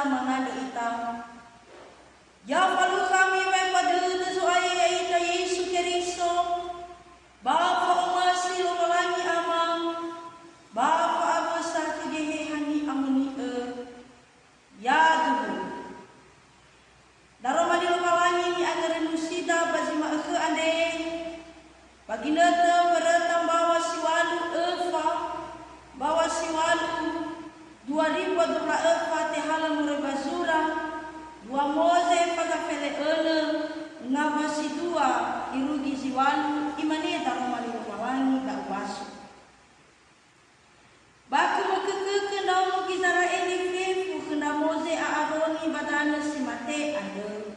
manganda ita. Ya palu kami pada sesuai ita Yesus Kristo. Bapa umasi lo malangi amang. Bapa abasa kejehe hani amuni ya dulu. Daro madi lo malangi ni anggaran musida bazima ande. Baginda beretang bawa siwalu bawa siwalu 2000 tehala murebazura 2 moze pagafele ngabasi 2 irugi siwalu imane daromali mawangi da ubasu baku mekeke ndau mukizara eli fefu kenda moze aaroni badana simate ande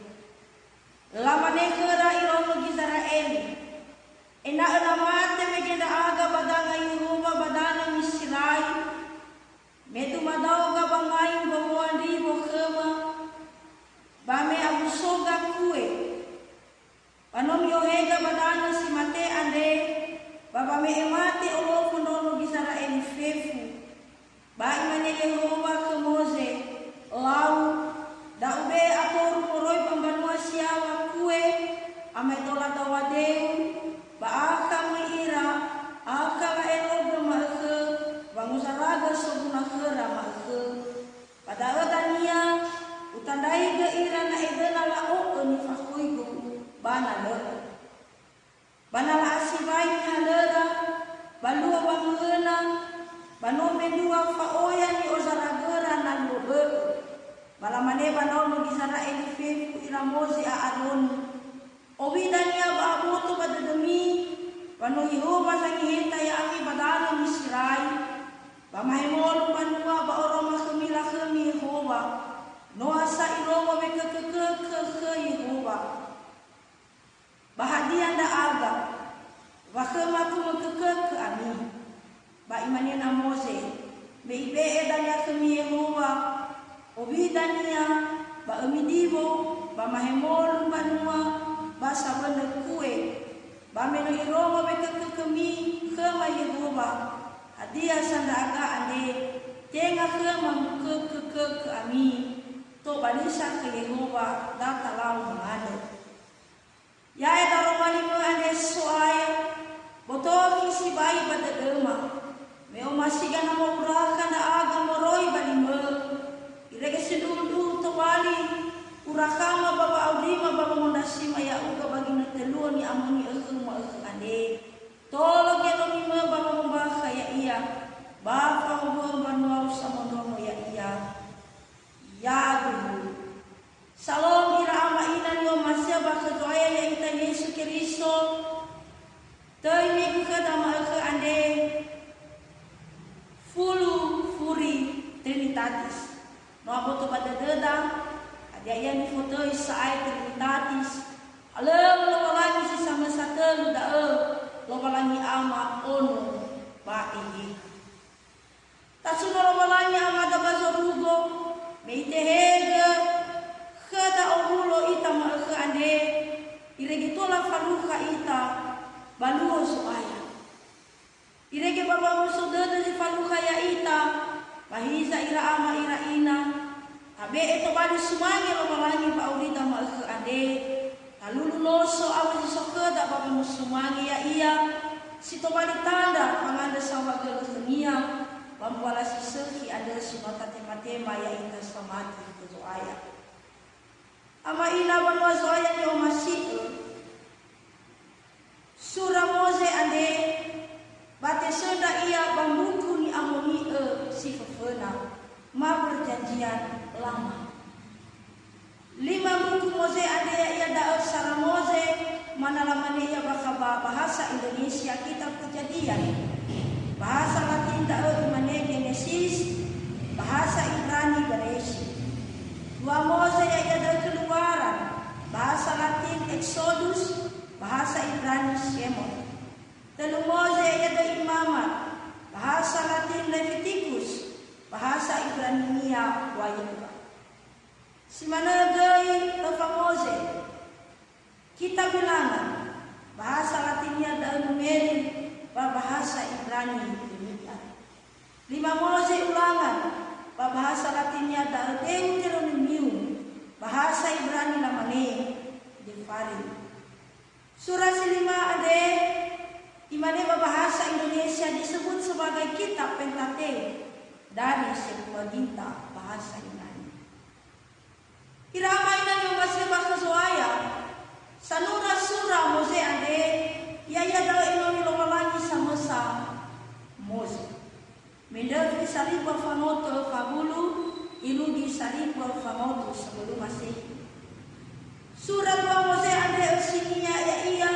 lamane kera iro mukizara eli ena mate megenda aga badanga Yehova badana misirai metu madau ga bangai bawandi bokhema bame abusoga kue panom yohega badana simate ande baba me emate olo fondono gisara eli fefu ba imane Yehova ke Moze lau da ube atoru moroi pambanua siawa kue ametola tawadeu Baaka meira, aka la eloga maake, bangusaraga sobuna kera maake. Pada odania, utandai ga ira na edena la o ni fakuigo, bana lera. Bana la asibai ni halera, balua bangena, bano mendua faoya ni ozaragera na lobe. Balamane banau nugisara elifefu ira Moze a Aroni. Obidania baaboto badadami pano Yehova sangiheta ya ami badana misirai bamahemolu panua ba oroma kemila kemi Yehova noasa iroma bekeke Yehova bahadia nda aga bakema kumekeke ami ba imanena Moze be edania kemi Yehova obidania ba emidibo bamahemolu panua basa benda kue bameno iroma bekeke kemi kema Yehova hadia sanda aga ande tenga kema ke ami to balisa ke Yehova data lau mangado ya edaro mali ande soaya boto kisi bai pada dema meo masiga na muraka na aga moroi balime irege sidundu to bali urakama baba audima baba mondasima ya uga bagi netelua ni amuni ma ande tolo keno ni baba membasa ya iya bapa ngomong banua samono ya iya ya dulu salom ira ama ina ni masya baka doaya ya ita Yesus Kristo toi mi kada ma ande fulu furi trinitatis no aboto pada deda dia ni foto isaai trinitatis alem lo lagi si sama satu da lo lagi ama ono ba ini tasuno lo lagi ama da bazorugo meite hege khada obulo ita ma ande irege tola faruka ita baluo soaya irege baba musoda di faruka ya ita bahiza ira ama ira ina abe itu bani sumangi lo malangi pa audita ma ande alulu loso awali sokeda baba musumangi ya iya sito bali tanda panganda sawa gelenia bambala siseki ada sinota tema ya ita samati itu aya ama ina banwa zoya ni omasi sura Moze ande bate soda iya bambuku ni amoni si fefena ma perjanjian lama 5 buku Moze ada ya da sara Moze mana lamane ya bahasa Indonesia kitab Kejadian bahasa Latin da imane Genesis bahasa Ibrani Bereshit 2 Moze ya da Keluaran bahasa Latin Exodus bahasa Ibrani Shemot 3 Moze ya da Imamat bahasa Latin Leviticus bahasa Ibrania Wayuba simana gai Tova Moze kita bilangan bahasa Latinnya da Numeri bahasa Ibrani demikian 5 Moze ulangan bahasa Latinnya da Deuteronomi bahasa Ibrani lamane Devarim. Surah 5 ade imane bahasa Indonesia disebut sebagai kitab Pentateuch dari Septuaginta bahasa Yunani. Irama ina yang masih bahasa Soaya sanura surah Mose ade yaya daw inoni lomalangi samasa Mose. Mendavi saribwa famoto fabulu ilugi saribwa famoto sebelum Masehi. Surah Mose ade usinia ya iya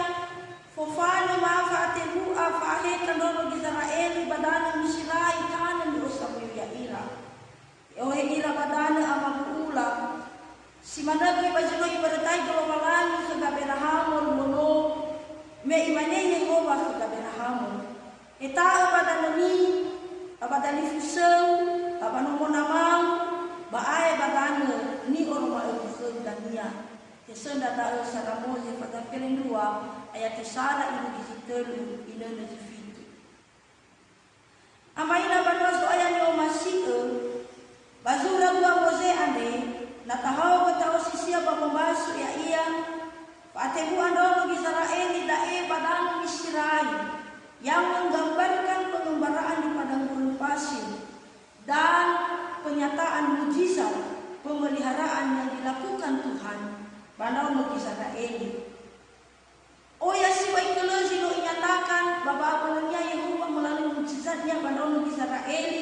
fofane maafa atebu afahe kandono Israeli badana misirai kanan usamu ya ira. Ohe ira badana amabuula si managi bajino ibaratai golomalangi kagaberahamon mono me imane Yehova kagaberahamon. Eta badana ni abadani fusau abano monamau bae badana ni orma ebuke dania. Kesenda da sara Mose pada kelen 2 ayat sara ibu disitelu ina najifitu. Amaina banwas ayat yo masih bazura gua Mose ande natahau betau sisia pembasu ya iya patebu andono Israel dae badan Misrai yang menggambarkan pengembaraan di padang gurun pasir dan penyataan mujizat pemeliharaan yang dilakukan Tuhan Banau no Israel. Oh ya si baik kelezi no inyatakan bapa abalnya Yehova melalui mujizatnya Banau no Israel.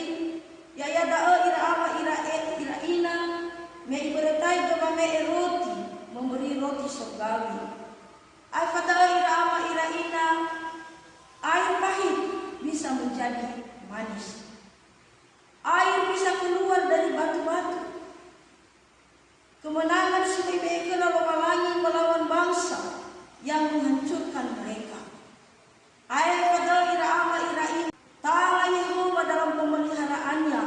Ya ya dao ira ama ira ina me iberatai coba me roti memberi roti surgawi. Ai fatao ira ama ira ina air pahit bisa menjadi manis. Air bisa keluar dari batu-batu. Kemenangan Sungai Bekel Lomalangi melawan bangsa yang menghancurkan mereka. Ayat pada ira ini ta'ala Yehova dalam pemeliharaannya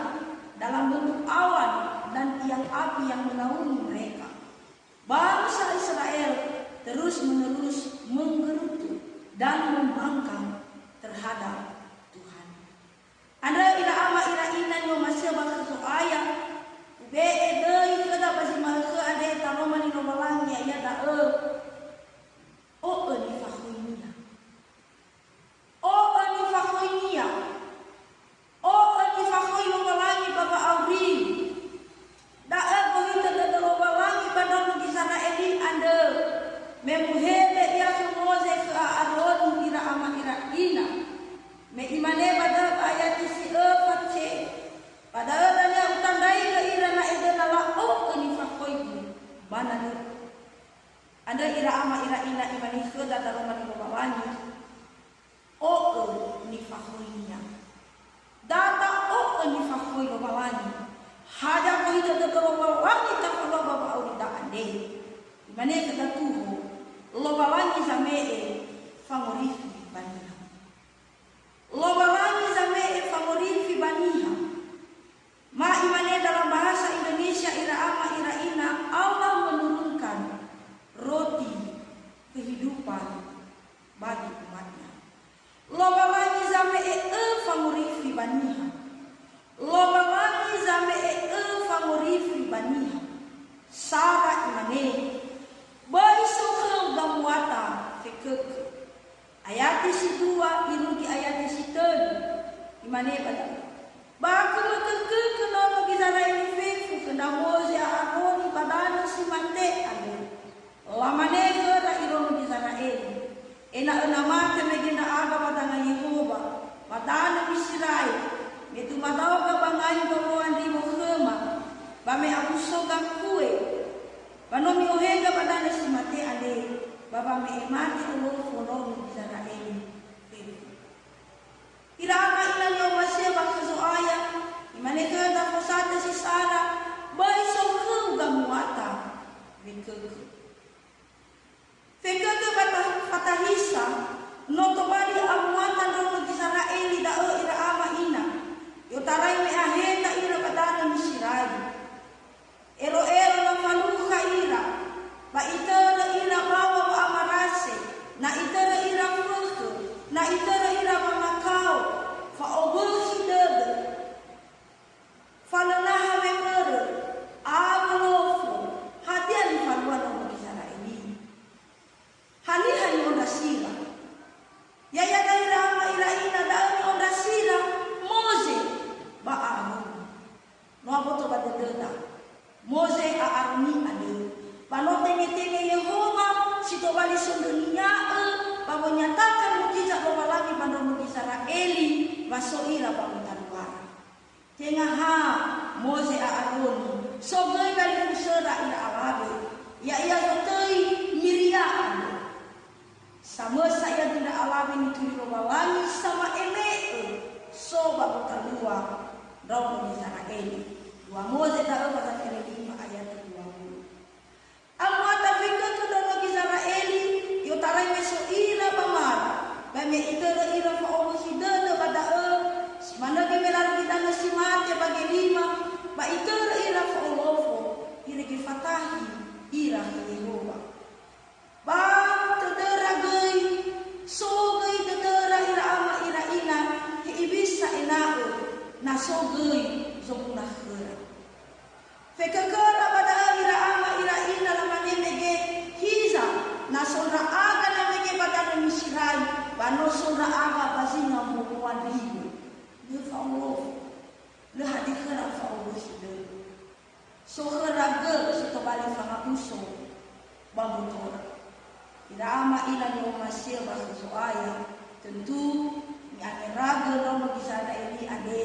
dalam bentuk awan dan tiang api yang menaungi mereka. Bangsa Israel terus-menerus menggerutu dan membangkang terhadap Tuhan. Anda ira ina yang masih bahasa ayat be edei kada basi mahke ade tamamani lomalangi ya da o ni fahuinia lomalangi baba auri da bohita da lomalangi badon Israeli ande memuhede ya Mose ke Aaron ira ama ira ina me imane bada ayat si fatse padahal tanya utandai ke ira na edena la ni fakoibu mana anda ira ama ira ina imani ke da daroma ni bawani ni fakoinya data ni fakoi bawani hada ko hida da bawani ta ko baba aurida ande imane ke tuho lo bawani zamee favorifi baniha lo bawani zamee favorifi baniha. Ma imane dalam bahasa Indonesia ira ama ira ina Allah menurunkan roti kehidupan bagi umatnya. Lobawangi zame famurifi baniha. Lobawangi zame famurifi baniha. Sara imane baisokau gamuata fekek. Ayat si 2 ilugi ayat si 3 imane pada Baku matengke kenapa Israel fefu kena Mose Aaron badana si mate ade. Lamane kera irono Israel. Ena mate megena aga badana Yehova. Badana Israel. Metu matao ka bangai bamuan di mohema. Bame aku soga kue. Banomi ohega badana si mate ade. Baba me mate ulo fono Israel. Irama ina yo masih bakso aya imane ke da posata si Sara bai so ku gamuata mikeke fekeke patahisa no tobali amuata no Israel da ira ama ina yo tarai me aheta ira badana Misrai ero la faluka ira ba itara ira bawa ba amarase na itara ira fuku na itara ira mamakau fa obusi debe falanaha memere abolofo hadia Babo nyatakan mukjizat loba lagi pada mukjizat Eli wasoira babo tanuara. Tengah ha Mose Aaron sogai kali kusera ila alabe ya ia sotei miriaan sama saya tidak alabe itu loba lagi sama ele so babo tanua daun mukjizat Eli. Dua Mose tahu pasal Eli 5 ayat 20. Amwata fikir kedua kisah Eli, yo tarai meso ira bamar, bame itera ira fa omo sidana pada mana ke melar kita nasi mate bagi 5, ba itera ira fa olofo, ira ke fatahi, ira ke Yehova. Ba tedera gei, so gei tedera ira ama ira ina, ke ibisa ina na so gei zomuna khera. Fekakara pada ira ama ira ina lamane mege hiza na sonra aga na mege pada misirai bano sonra aga bazinga muwan hibu le fa Allah le hadikara fa Allah sida so kharaga sito bali fa uso bambu tora ira ama ila no masih bahasa soaya tentu yang raga no kisah ini ade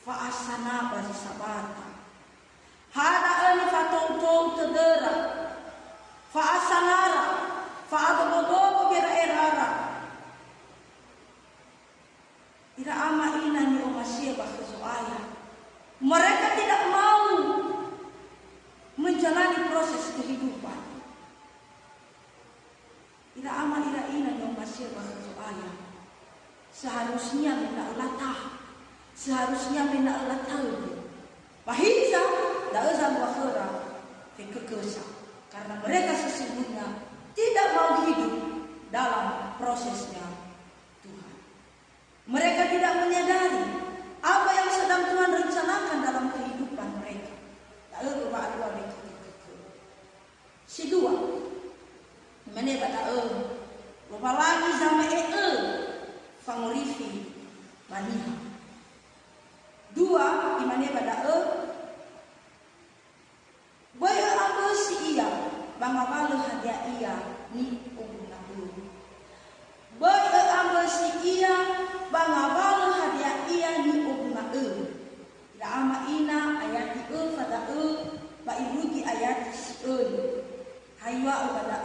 fa asana basi sabata. Hana ani fatong tedera, fa asanara, fa adobodo kira erara. Ira ama ina ni omasia bahasa soaya. Mereka tidak mau menjalani proses kehidupan. Ira ama ira ina ni omasia bahasa soaya. Seharusnya mena latah, seharusnya mena latah. Bahisa dalam wakhara kekesa karena mereka sesungguhnya tidak mau hidup dalam prosesnya Tuhan. Mereka tidak menyadari apa yang sedang Tuhan rencanakan dalam kehidupan mereka. Lalu berdoa si dua mana kata lupa lagi sama fangorifi maniha dua imane pada Baya apa si iya bangabalu hadiah iya ni umnaku. Baya apa si iya bangabalu hadiah iya ni umnaku. Ila ama ina ayat pada ba ibuki ayat si haywa pada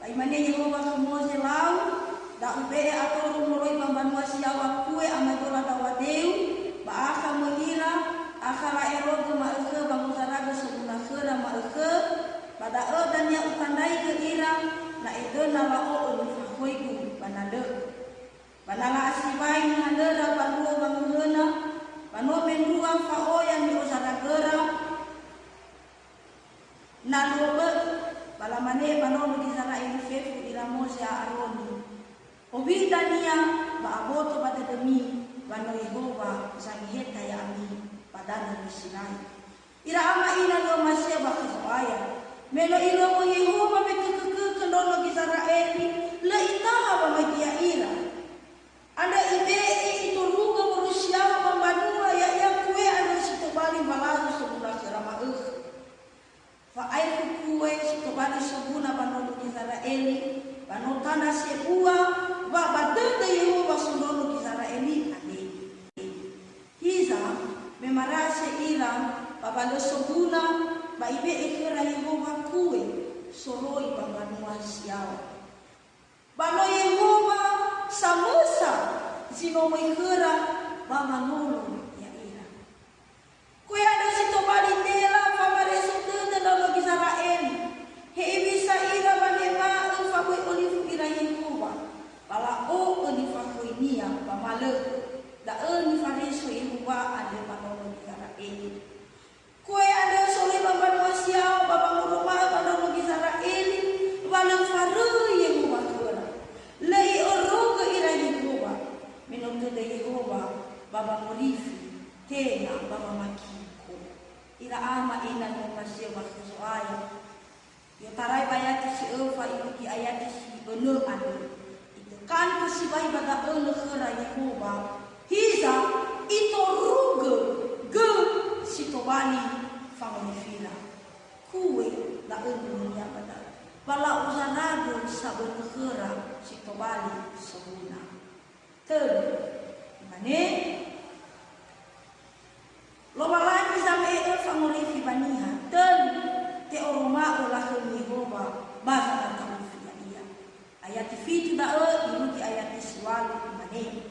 ba imane Yehova semua selau da ube atau rumoroi pambanua siawa kue amadola dawadeu ba aka mengira akala eroge ma'eke bangusaraga sebuna khera ma'eke pada dan yang ukandai ke irang na ede nalao unifahoiku banade banala asibai handera banua banguhena banua mendua fao yang diosaragera nalobe balamane banua mudisara ini fefu iramose aroni obidania baaboto pada demi bano Yehova sangiheta ya amin padana misinai ira ama ina do masya bakisaya melo iro mo Yehova bekeke kendono Israel la itaha ba magia ira anda ibe itu ruga manusia pembanua ya kue ada situ bali balazu sebuna serama fa ai kue situ bali sebuna bano Israel bano tanah sebua ba badende Yehova sundono Israel ade hiza memarase ira babalo sobuna ba ibe ikira Yehova kue soroi pambanua siawa bano Yehova samusa zino ikira ba manolo ya ira kue ada situ bali nela famare sotende dalam Israel he bisa ira banema fa kue olifu ira Yehova bala o olifa koinia pamale da ni fareso Yehova ada manolo Israel kue ada soli bambanua siawa baba rumah manolo Israel balang faru Yehova kura lei oroga ira Yehova menonto de Yehova baba morifi tena baba makiko ira ama ina no masih waktu soaya yo tarai bayati si efa ibuki ayati si ono anu itu kan kesibai baga ono kura Yehova hiza ito ruge ge sitobani famifila kue la ono nya pada bala uzanago sabun kera si tobali sabuna ter mane lo balani sampai famuri baniha ter te oroma olah Yehova bahasa tahu dia ayat fitu da ibu di ayat iswalu mane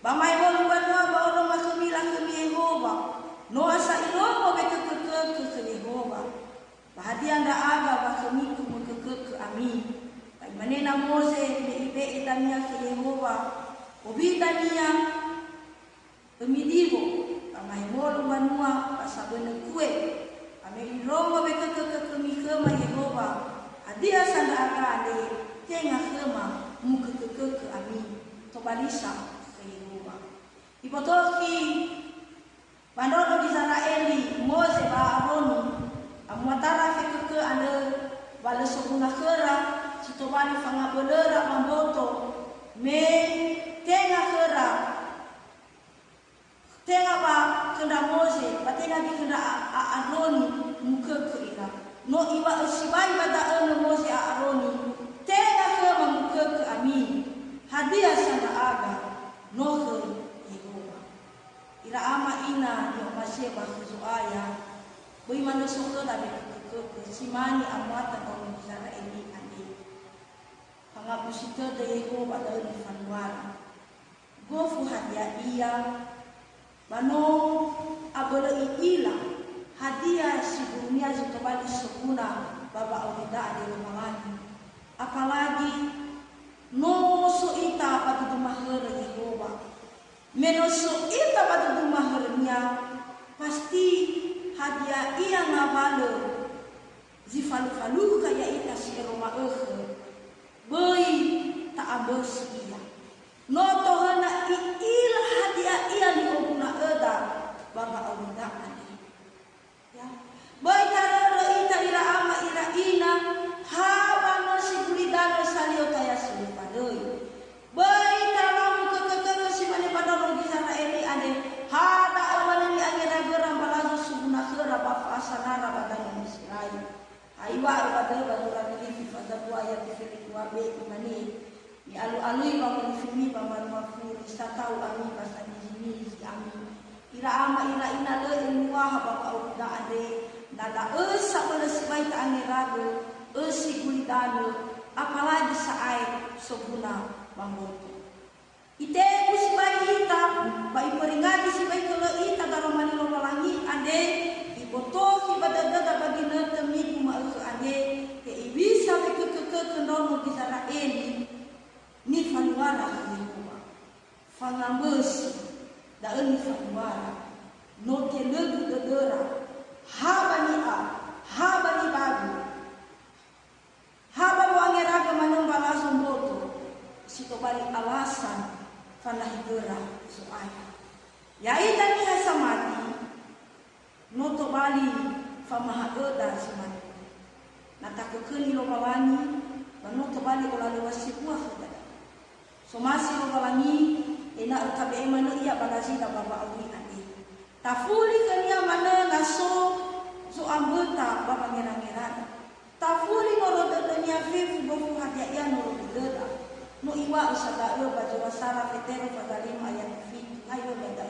bamai bolu banua ba oroma kemilah Yehova no asa ilomo be ke Yehova bahadian da aga ba kemiku ke amin pai manena Mose ibe itania ke Yehova obitania pemidigo amai bolu banua pasabene kue ame ilomo be ke kemikema Yehova adia sanda aga ade tenga kema muke ke amin to balisa ke Yehova ipotoki Bandono di Israeli, Mose ba Aroni, amuatara ke ande bala sokuna kera, sitobani fanga belera mamboto, me tenga kera, tenga ba kenda Mose, batenga di kenda Aroni muke ke ira. No iwa sibai bada ene Mose Aroni, tenga kera muke ke amin. Hadiah sana aga, no ke ira ama ina yo masih bahasa aya bui manu soto tapi ke simani amata kalau bicara ini andi pangapusito de Yehova pada di fanwara gofu hadiah iya bano abole ila hadiah si dunia zitobali sokuna baba awida ade lumangani apalagi no so ita pada dumahera Yehova menoso ita pada rumah hernya pasti hadiah ia ngabalo zifalu kaya ita si Roma boy tak abos ia noto hana il hadiah ia di obuna eda baba awida ani ya boy tararo ita ira ama ira ina habano siguridano salio kaya sulupadoi boy pada di sana ini ada hada awan ini akhirnya geram balazo subuna kera bafa asanara badan Israel aiwa pada baduran ini pada ayat di be imani di alu-alui bangun fimi bangun mafur satau ami pasal di sini si ami ira ama ira ina le ilmuah bapa uda ade nada esa pada sebaik angirago esi kulidano apalagi saai subuna bangun ite kusibai ita bai peringati sibai kalau ita dalam manilo malangi ade ibotoki badada bagi netemi kuma ade ke ibisa ke kendono di sana ini ni fanuara Yehova fangambes da ni fanuara no te legu dedera habani bagu haba wangeraga manembala somboto sito bali alasan fana hidura soaya ya ita ni hasamati noto bali famaha oda samati natakukuni lo balani noto bali olale wasibua fadada somasi lo balani ina utabe emano iya balasi da baba awi ade tafuli kania mana naso so ambota baba ngira-ngira tafuli morodo dunia vivu bofu hadia ya morodo no iwa usada yo bajwa sara fetero fadalim ayat fit ayo beda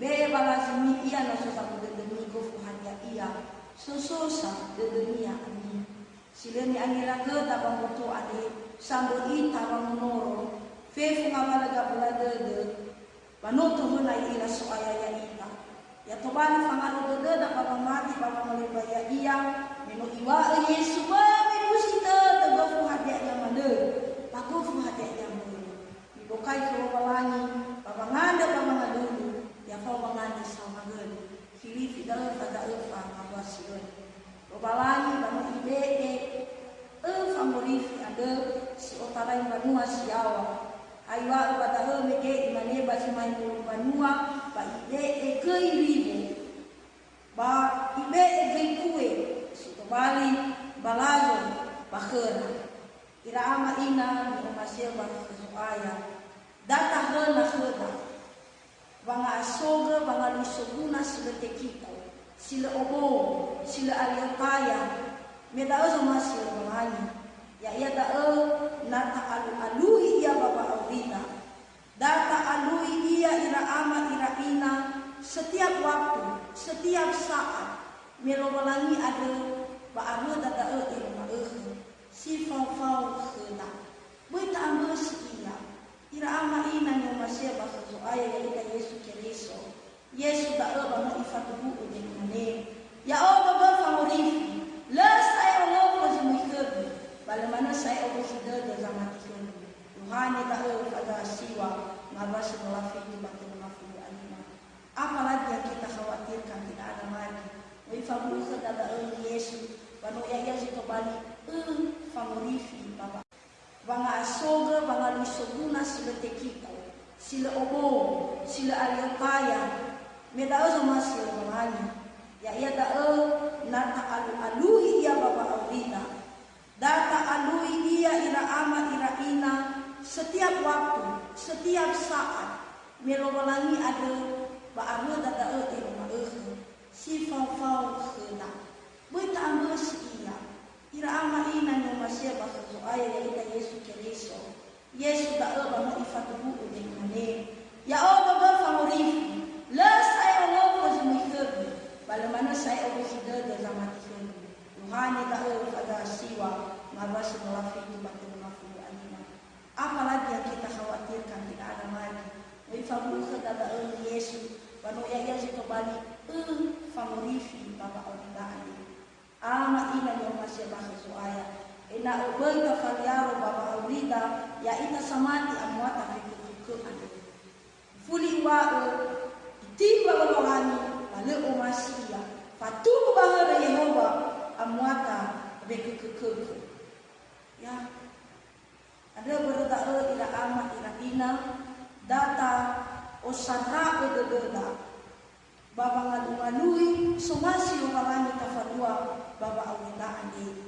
be balazimi iya no so sabu de demi gofu hanya iya sososa de dunia ani sileni angira ke tabang boto ade sambo ita manoro fefu ngabalaga belade de banoto hona ila so ayaya ita ya tobali fangalo de da baba mati baba malibaya iya meno iwa yesu ba mekusita de gofu hanya yang mande pagofu hati yang mulu ibokai kalau balangi babanganda babangadulu ya kau banganda sama gelu filipi dalam pada elfa ngawasilon balangi bamu ide elfa morifi ada si otara yang banua siawa aywa pada mege imane basi main banua ba ide keiribu ba ibe kue si tobali balazo bakhera ira ama ina ni masih bahasa aya data hana hana banga asoga banga lisoguna sila tekiko sila obo sila aliotaya medaozo masih bangani Ya ia nata alu-alui ia baba aurina. Data alui ia ira ama ira ina setiap waktu, setiap saat melowalangi ada ba'aru data ira ma'euh si fau-fau hena. Bui ta'ambu si ira ama ina nyo masya bahasa soaya ya ika Yesu Keriso. Yesu da'a bama ifatubu ujen mane. Ya baba favorifi. La saya Allah lazim ikirbi. Bagaimana saya Allah sudah zaman ikirbi. Tuhani da'a pada siwa. Ngabas melafi di batu melafi alima. Apalagi yang kita khawatirkan tidak ada lagi. Wifabu da'a Yesu. Bano ya situ balik. Favorifi baba. Banga asoga, banga lisoguna sila tekiko, sila obo, sila aliopaya, medao sama sila bangani. Ya ia nata alu-alui ia baba aurina, data alui ia ira ama ira ina, setiap waktu, setiap saat, melowalangi ada ba'aru data ira ma'euh, si fau-fau hena, bui ta'ambu si iya. Ira ama ina nyo masya bahasa soaya ya ika Yesu Keriso. Yesu da'a bama ifatubu ujen mane. Ya baba favorifi. La saya Allah lazim ikirbi. Bagaimana saya Allah sudah zaman ikirbi. Tuhani da'a pada siwa. Ngabas melafi di batu melafi alima. Apalagi yang kita khawatirkan tidak ada lagi. Wifabu da'a Yesu. Bano ya situ balik. Favorifi baba aurina. Ama ina nyo masya bahasa soaya. Ina ubelta faliaro baba aurida ya ita samati amwata fikir ane. Fuli tiba lolani lalu masya. Fatubu bahara Yehova amwata fikir. Ya. Ada berda ila ama ila ina data osara udeda. Baba ngalui somasi umalani kafadua baba awina ande.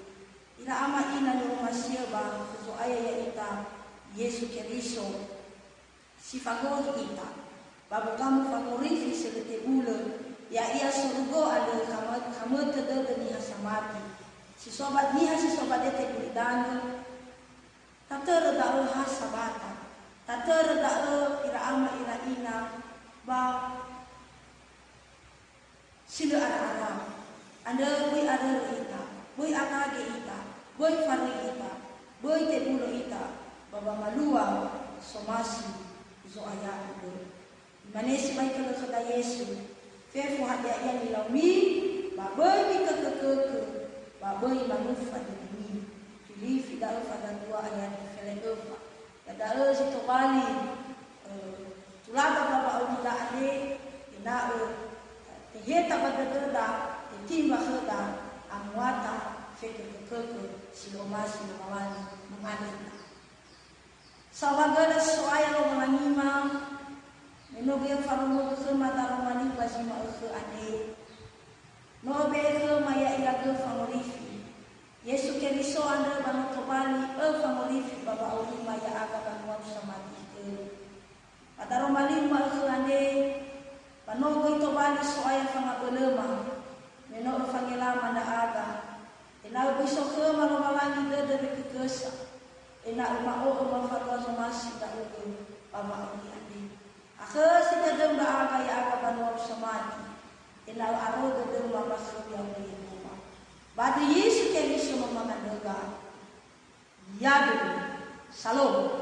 Ila ama ina ni umasia ba so aya ya ita Yesu Keriso si fagor ita. Baba kamu favorifi selete ule ya ia surgo ada kamu tede ni hasamati. Si sobat dete bulidana. Tater da hasabata. Tater da ira ama ira ina ba sila ara-ara. Anda boy ada ita, boy akage ita, boy fari ita, boy tebulo ita, baba malua somasi zo aya ado. Manesi baik kalau kata Yesu, fefu hadia yang dilami, baboy mika ke, baboy manufa dini. Filipi dalu pada dua ayat Filipi. Kada situ bali, tulada baba audila ade, ina heta badada timba heda amwata feke keke silomasi mawani mengalina sawagala soaya lo manima menobe farumo ke mata romani basima ke ane nobe ke maya ila ke favorifi Yesu Keriso anda bang kembali favorifi baba uli maya aga banwa samati ke pada romani ma ke ane panogo ito bali soaya fangabelema meno fangilama na aga ina biso ke malumalangi de kekesa ina umao fatwa somasi da ugo ama uni andi akhe sida dem da aga ya aga banwa samati ina aro de mama sobi uni mama badi Yesu Keriso mama kandoga yadu salom.